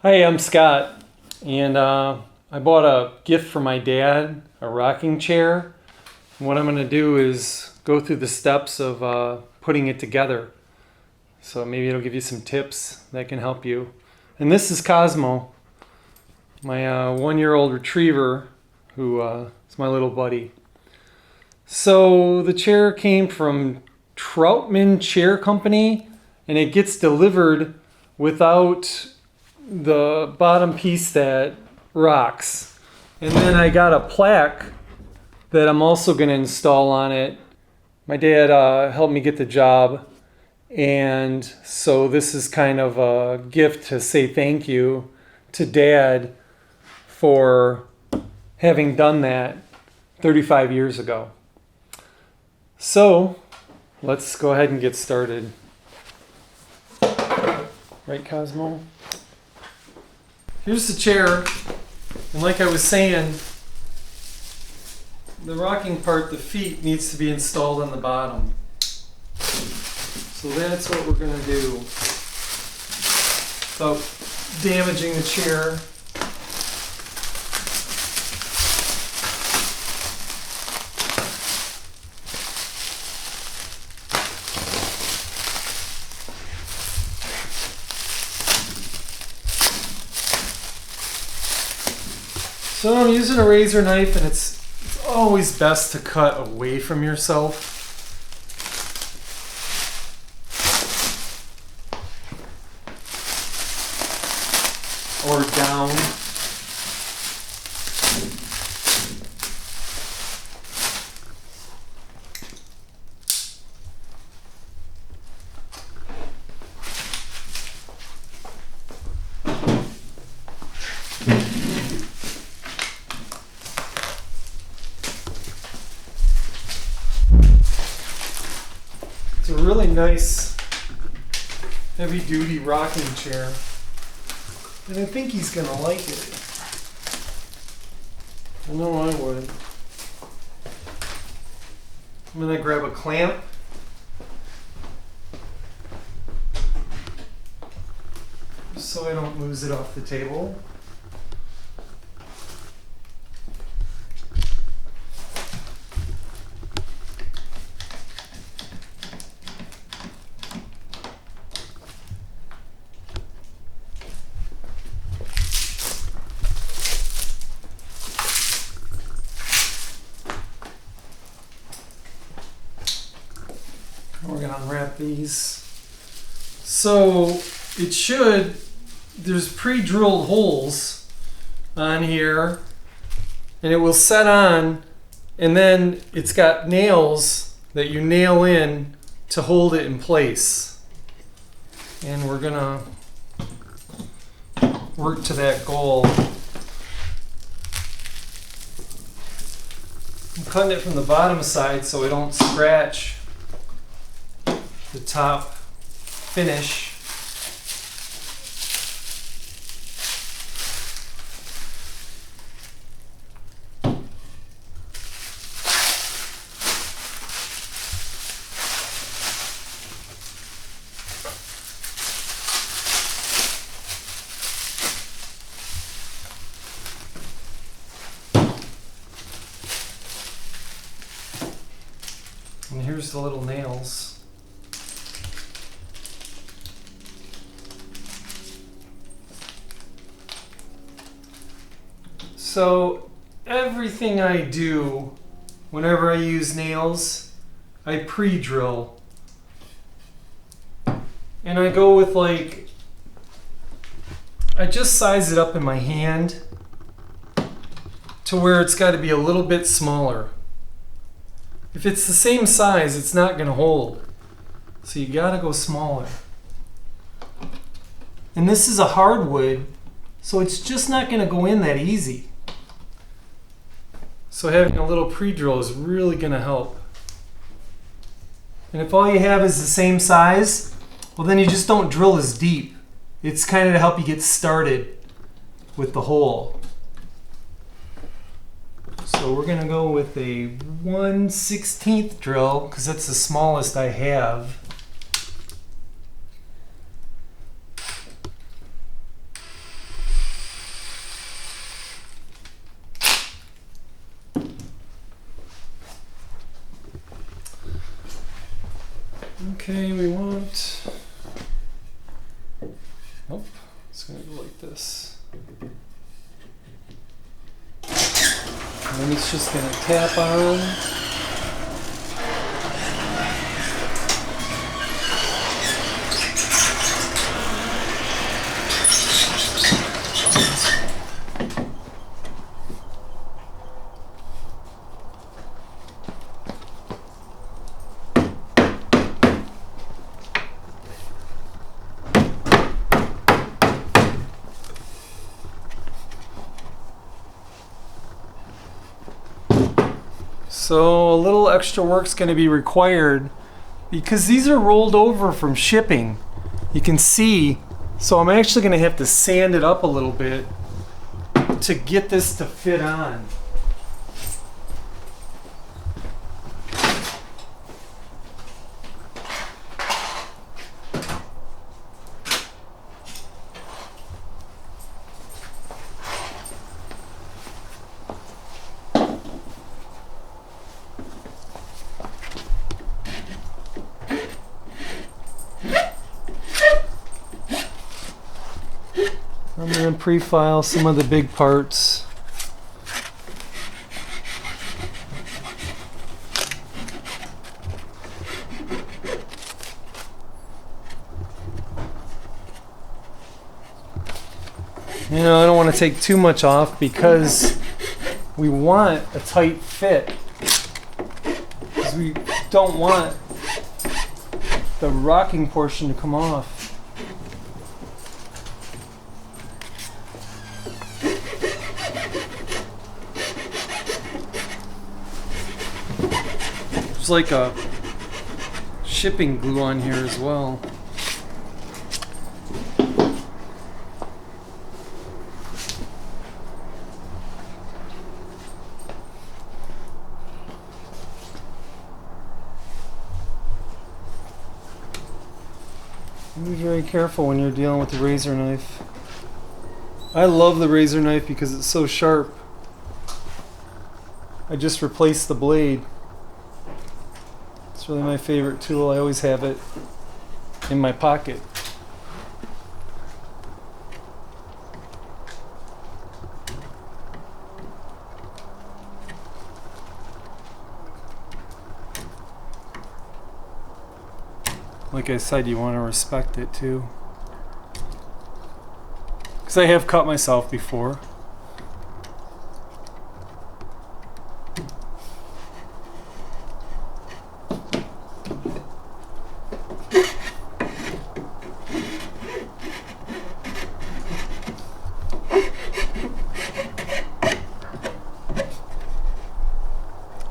Hi, I'm Scott, and I bought a gift for my dad, a rocking chair. And what I'm going to do is go through the steps of putting it together. So maybe it'll give you some tips that can help you. And this is Cosmo, my 1-year-old retriever, who is my little buddy. So the chair came from Troutman Chair Company, and it gets delivered without the bottom piece that rocks. And then I got a plaque that I'm also going to install on it. My dad helped me get the job, and so this is kind of a gift to say thank you to Dad for having done that 35 years ago. So let's go ahead and get started. Right, Cosmo? Here's the chair, and like I was saying, the rocking part, the feet, needs to be installed on the bottom. So that's what we're going to do without damaging the chair. So I'm using a razor knife, and it's always best to cut away from yourself. Or down. It's a really nice heavy-duty rocking chair, and I think he's gonna like it. I know I would. I'm gonna grab a clamp. So I don't lose it off the table. We're gonna unwrap these. So there's pre-drilled holes on here, and it will set on, and then it's got nails that you nail in to hold it in place. And we're gonna work to that goal. I'm cutting it from the bottom side so I don't scratch the top finish. And here's the little nails. So everything I do, whenever I use nails, I pre-drill. And I go with I just size it up in my hand to where it's got to be a little bit smaller. If it's the same size, it's not going to hold. So you got to go smaller. And this is a hardwood, so it's just not going to go in that easy. So having a little pre-drill is really going to help. And if all you have is the same size, well, then you just don't drill as deep. It's kind of to help you get started with the hole. So we're going to go with a 1/16 drill because that's the smallest I have. Okay, we want, nope, it's gonna go like this. And then it's just gonna tap on. So a little extra work's going to be required because these are rolled over from shipping. You can see, so I'm actually going to have to sand it up a little bit to get this to fit on. I'm going to pre-file some of the big parts. You know, I don't want to take too much off because we want a tight fit. Because we don't want the rocking portion to come off. There's like a shipping glue on here as well. Be very careful when you're dealing with the razor knife. I love the razor knife because it's so sharp. I just replaced the blade. It's really my favorite tool. I always have it in my pocket. Like I said, you want to respect it too. Because I have cut myself before.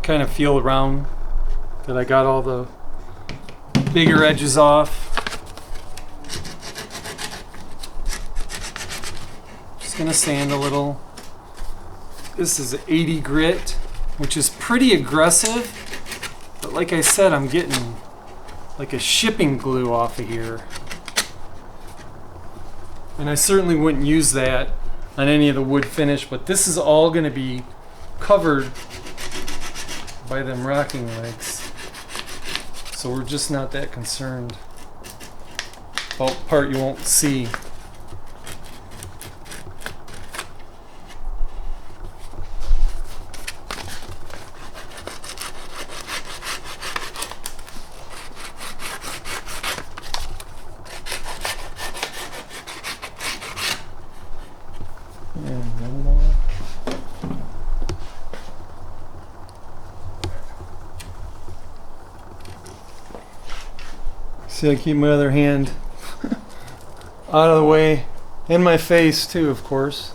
Kind of feel around that I got all the bigger edges off. Just gonna sand a little. This is 80 grit, which is pretty aggressive, but like I said, I'm getting like a shipping glue off of here. And I certainly wouldn't use that on any of the wood finish, but this is all gonna be covered by them rocking legs. So we're just not that concerned about the part you won't see. And one more. See, I keep my other hand out of the way, and my face too, of course.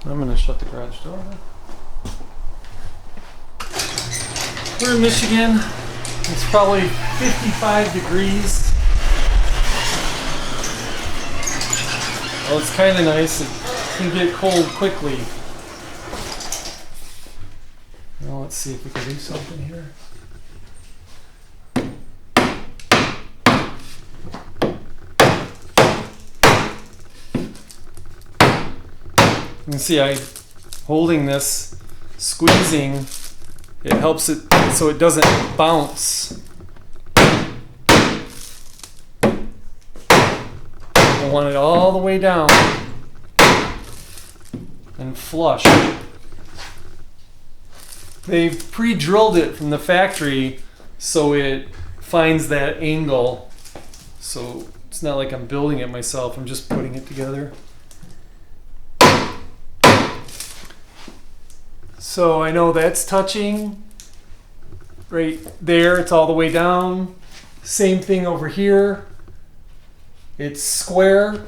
I'm going to shut the garage door. We're in Michigan. It's probably 55 degrees. Well, it's kind of nice. It can get cold quickly. Now let's see if we can do something here. You can see holding this, squeezing, it helps it so it doesn't bounce. I want it all the way down and flush. They've pre-drilled it from the factory so it finds that angle. So it's not like I'm building it myself, I'm just putting it together. So I know that's touching right there, it's all the way down. Same thing over here. It's square.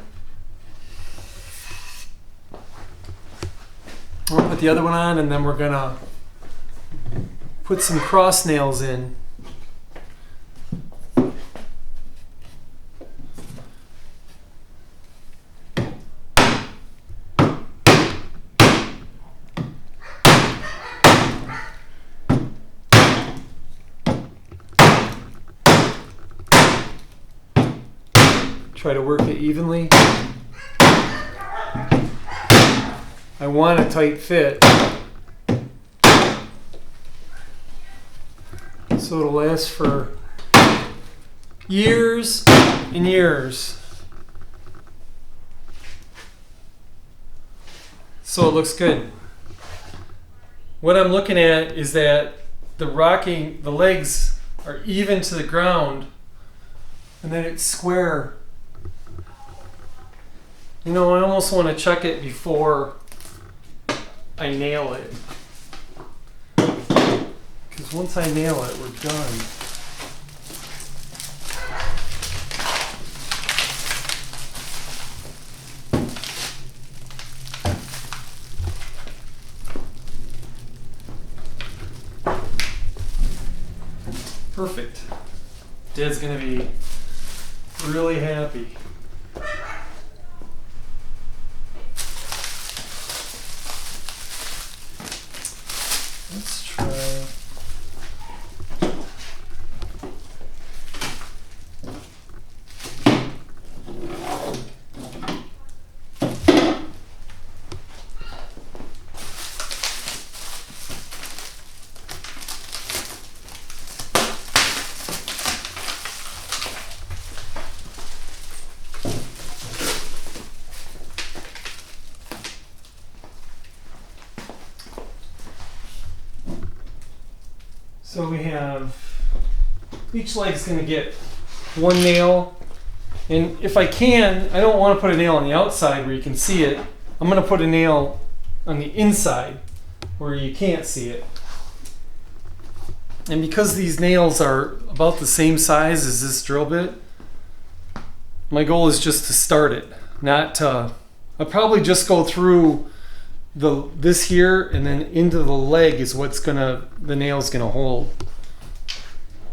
I'll put the other one on and then we're gonna put some cross nails in. Try to work it evenly. I want a tight fit so it'll last for years and years. So it looks good. What I'm looking at is that the legs are even to the ground and then it's square. You know, I almost want to check it before I nail it. Because once I nail it, we're done. Perfect. Dad's going to be really happy. Let's try. So we have, each leg's going to get one nail, and if I can, I don't want to put a nail on the outside where you can see it. I'm going to put a nail on the inside where you can't see it. And because these nails are about the same size as this drill bit, my goal is just to start it, not to, I'll probably just go through this here and then into the leg is what's the nail's gonna hold.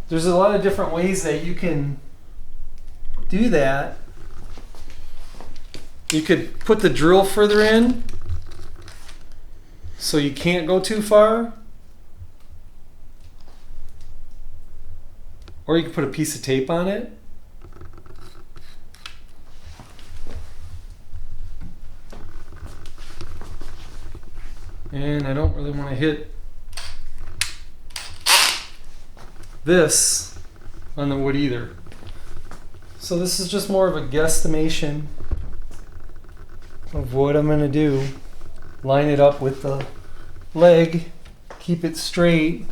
There's a lot of different ways that you can do that. You could put the drill further in so you can't go too far, or you could put a piece of tape on it. And I don't really want to hit this on the wood either. So this is just more of a guesstimation of what I'm going to do. Line it up with the leg, keep it straight.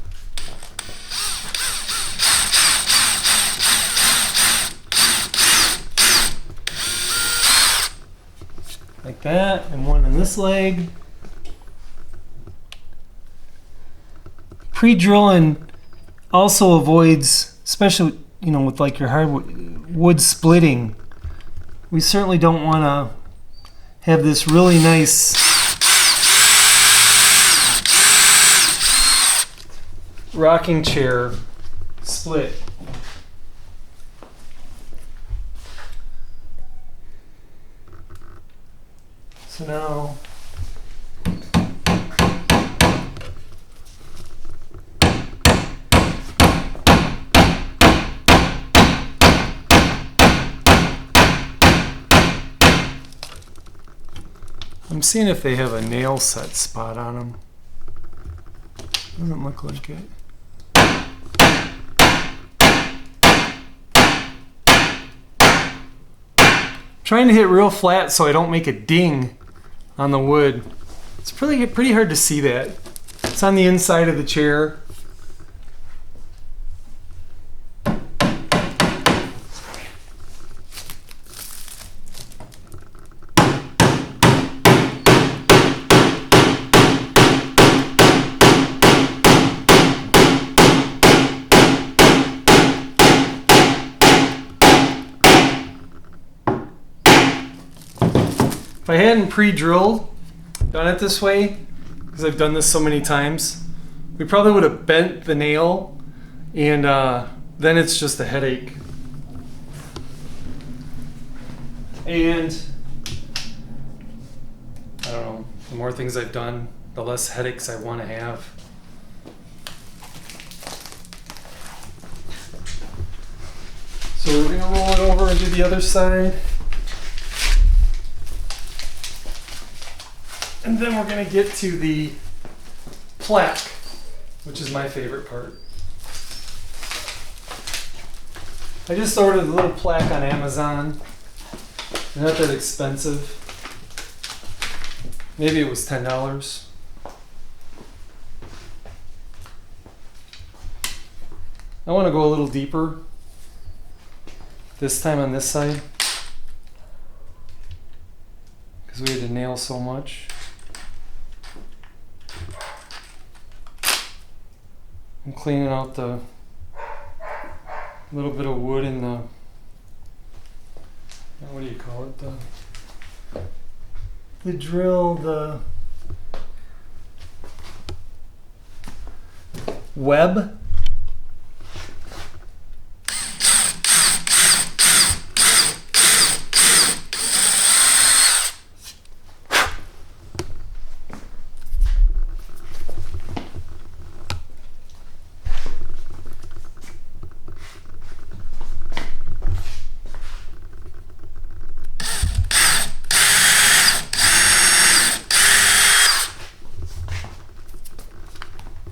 Like that, and one on this leg. Pre-drilling also avoids, especially with like your hardwood wood splitting. We certainly don't want to have this really nice rocking chair split. So now I'm seeing if they have a nail set spot on them. Doesn't look like it. Trying to hit real flat so I don't make a ding on the wood. It's pretty hard to see that. It's on the inside of the chair. If I hadn't pre-drilled, done it this way, because I've done this so many times, we probably would have bent the nail, and then it's just a headache. And I don't know, the more things I've done, the less headaches I want to have. So we're going to roll it over and do the other side. And then we're going to get to the plaque, which is my favorite part. I just ordered a little plaque on Amazon. They're not that expensive. Maybe it was $10. I want to go a little deeper. This time on this side. Because we had to nail so much. I'm cleaning out the little bit of wood in the, what do you call it, the drill, the web.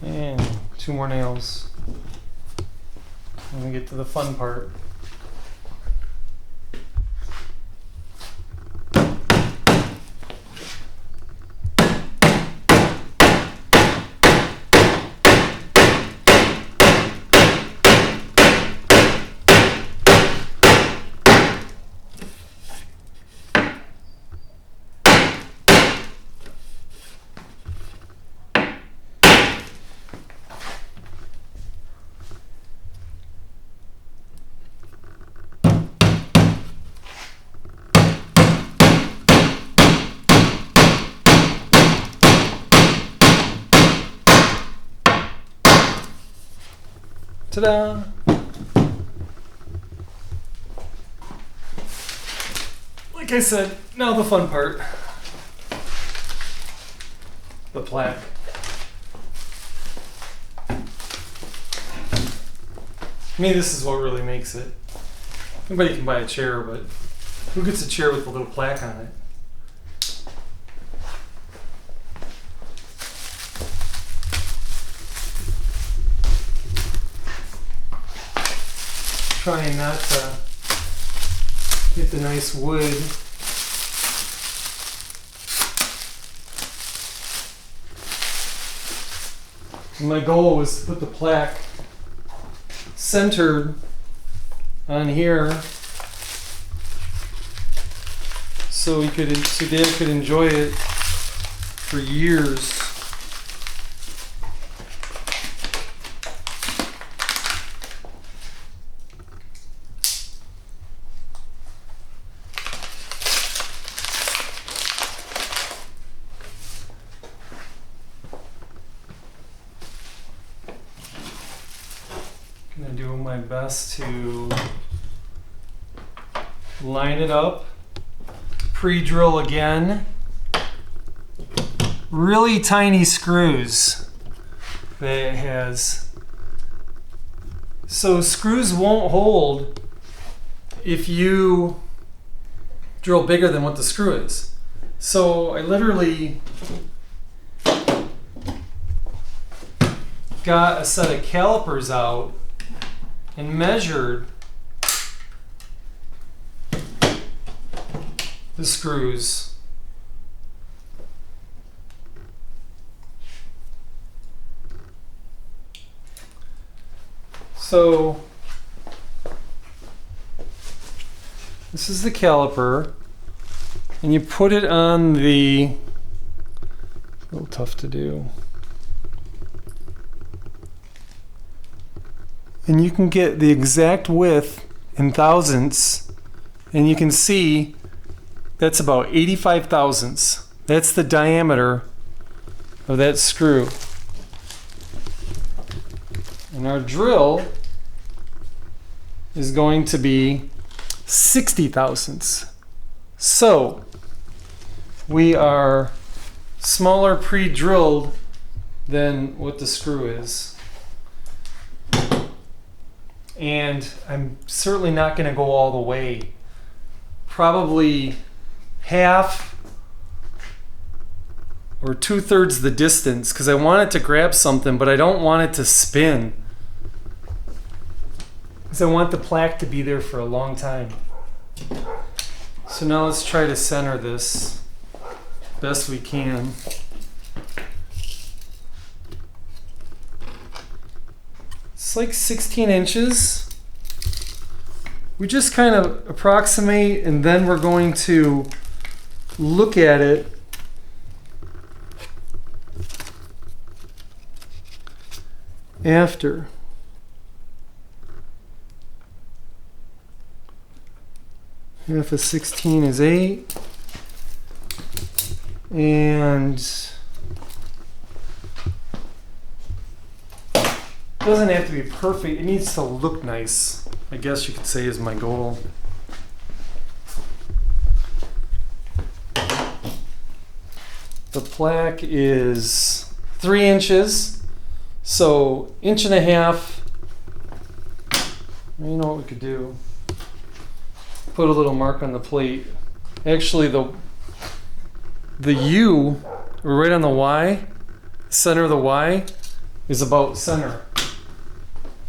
And 2 more nails. And we get to the fun part. Ta-da! Like I said, now the fun part. The plaque. To me, this is what really makes it. Anybody can buy a chair, but who gets a chair with a little plaque on it? Trying not to hit the nice wood. And my goal was to put the plaque centered on here so Dad could enjoy it for years. my best to line it up, pre-drill again. Really tiny screws that it has. So screws won't hold if you drill bigger than what the screw is. So I literally got a set of calipers out and measured the screws. So this is the caliper, and you put it on the, a little tough to do, and you can get the exact width in thousandths, and you can see that's about 85 thousandths. That's the diameter of that screw. And our drill is going to be 60 thousandths. So we are smaller pre-drilled than what the screw is. And I'm certainly not going to go all the way. Probably half or 2/3 the distance, because I want it to grab something, but I don't want it to spin. Because I want the plaque to be there for a long time. So now let's try to center this best we can. It's like 16 inches. We just kind of approximate, and then we're going to look at it after. Half of 16 is 8. And it doesn't have to be perfect. It needs to look nice, I guess you could say, is my goal. The plaque is 3 inches, so 1.5 inches. You know what we could do? Put a little mark on the plate. Actually, the U, right on the Y, center of the Y, is about center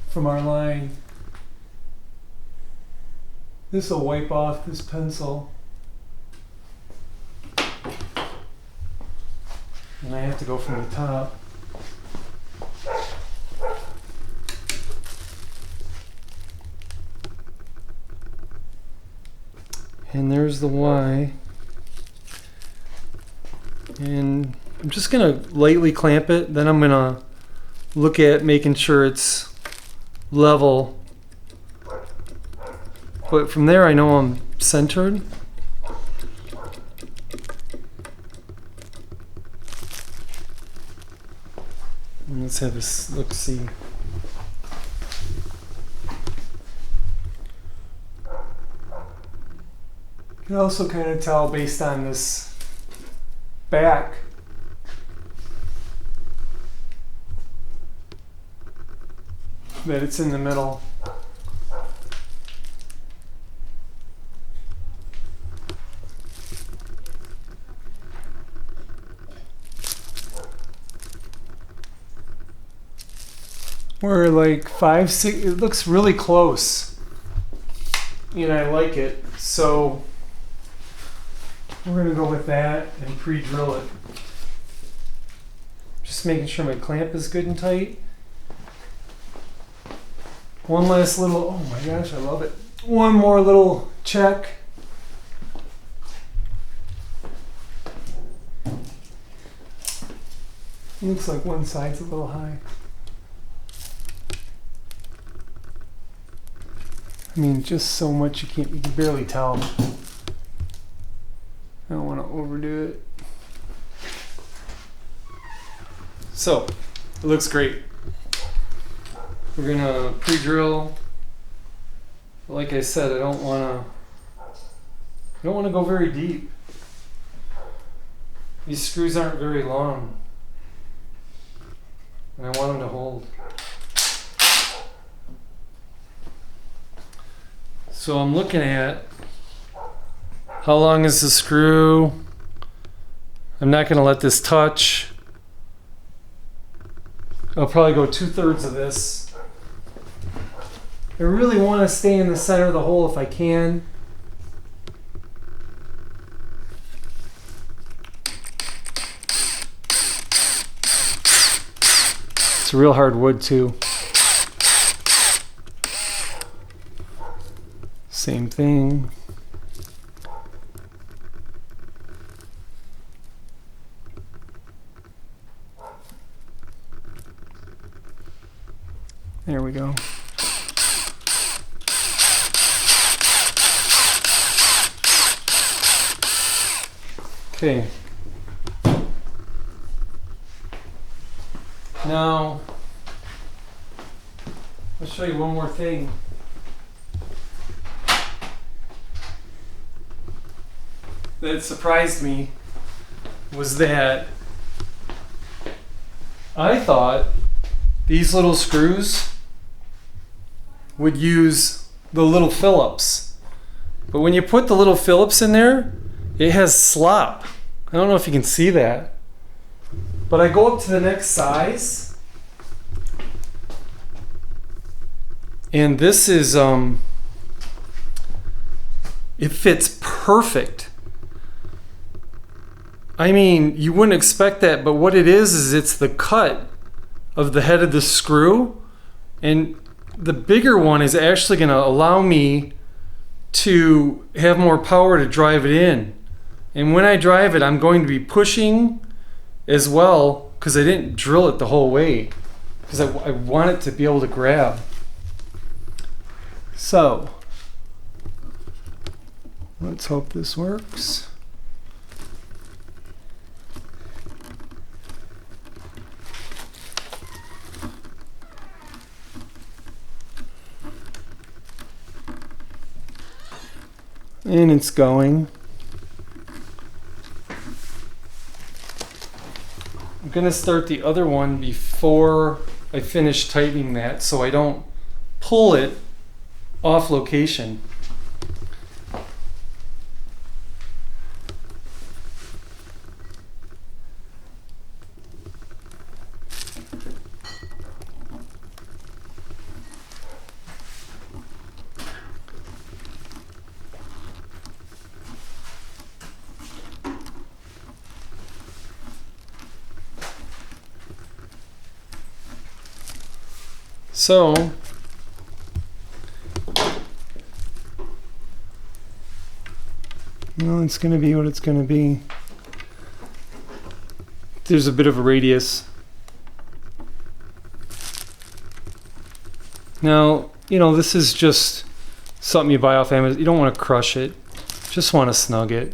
from our line. This will wipe off this pencil. And I have to go from the top. And there's the Y. And I'm just gonna lightly clamp it, then I'm gonna look at making sure it's level. But from there I know I'm centered. And let's have this look-see. You can also kind of tell based on this back that it's in the middle. We're like 5, 6, it looks really close. And I like it. So we're gonna go with that and pre-drill it. Just making sure my clamp is good and tight. One last little, oh my gosh, I love it. One more little check. Looks like one side's a little high. I mean, just so much you can barely tell. I don't want to overdo it. So, it looks great. We're gonna pre-drill Like I said, I don't want to go very deep. These screws aren't very long, and I want them to hold. So I'm looking at how long is the screw. I'm not going to let this touch. I'll probably go 2/3 of this. I really want to stay in the center of the hole if I can. It's real hard wood too. Same thing. There we go. Okay. Now, I'll show you one more thing. That surprised me was that I thought these little screws would use the little Phillips. But when you put the little Phillips in there, it has slop. I don't know if you can see that. But I go up to the next size. And this is, it fits perfect. I mean, you wouldn't expect that, but what it is it's the cut of the head of the screw. And the bigger one is actually going to allow me to have more power to drive it in. And when I drive it, I'm going to be pushing as well, because I didn't drill it the whole way, because I want it to be able to grab. So, let's hope this works. And it's going. I'm going to start the other one before I finish tightening that so I don't pull it off location. So, well, it's going to be what it's going to be. There's a bit of a radius. Now, you know, this is just something you buy off Amazon. You don't want to crush it. Just want to snug it.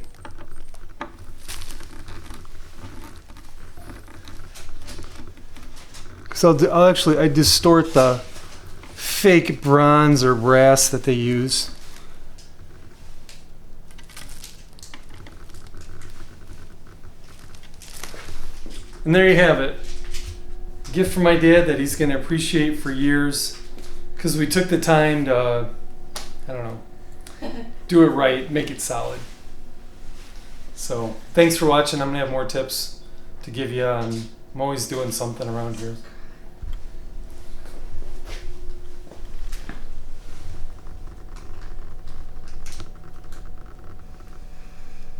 So I'll actually distort the fake bronze or brass that they use. And there you have it. A gift from my dad that he's going to appreciate for years, because we took the time to, I don't know, do it right, make it solid. So thanks for watching. I'm going to have more tips to give you. I'm always doing something around here.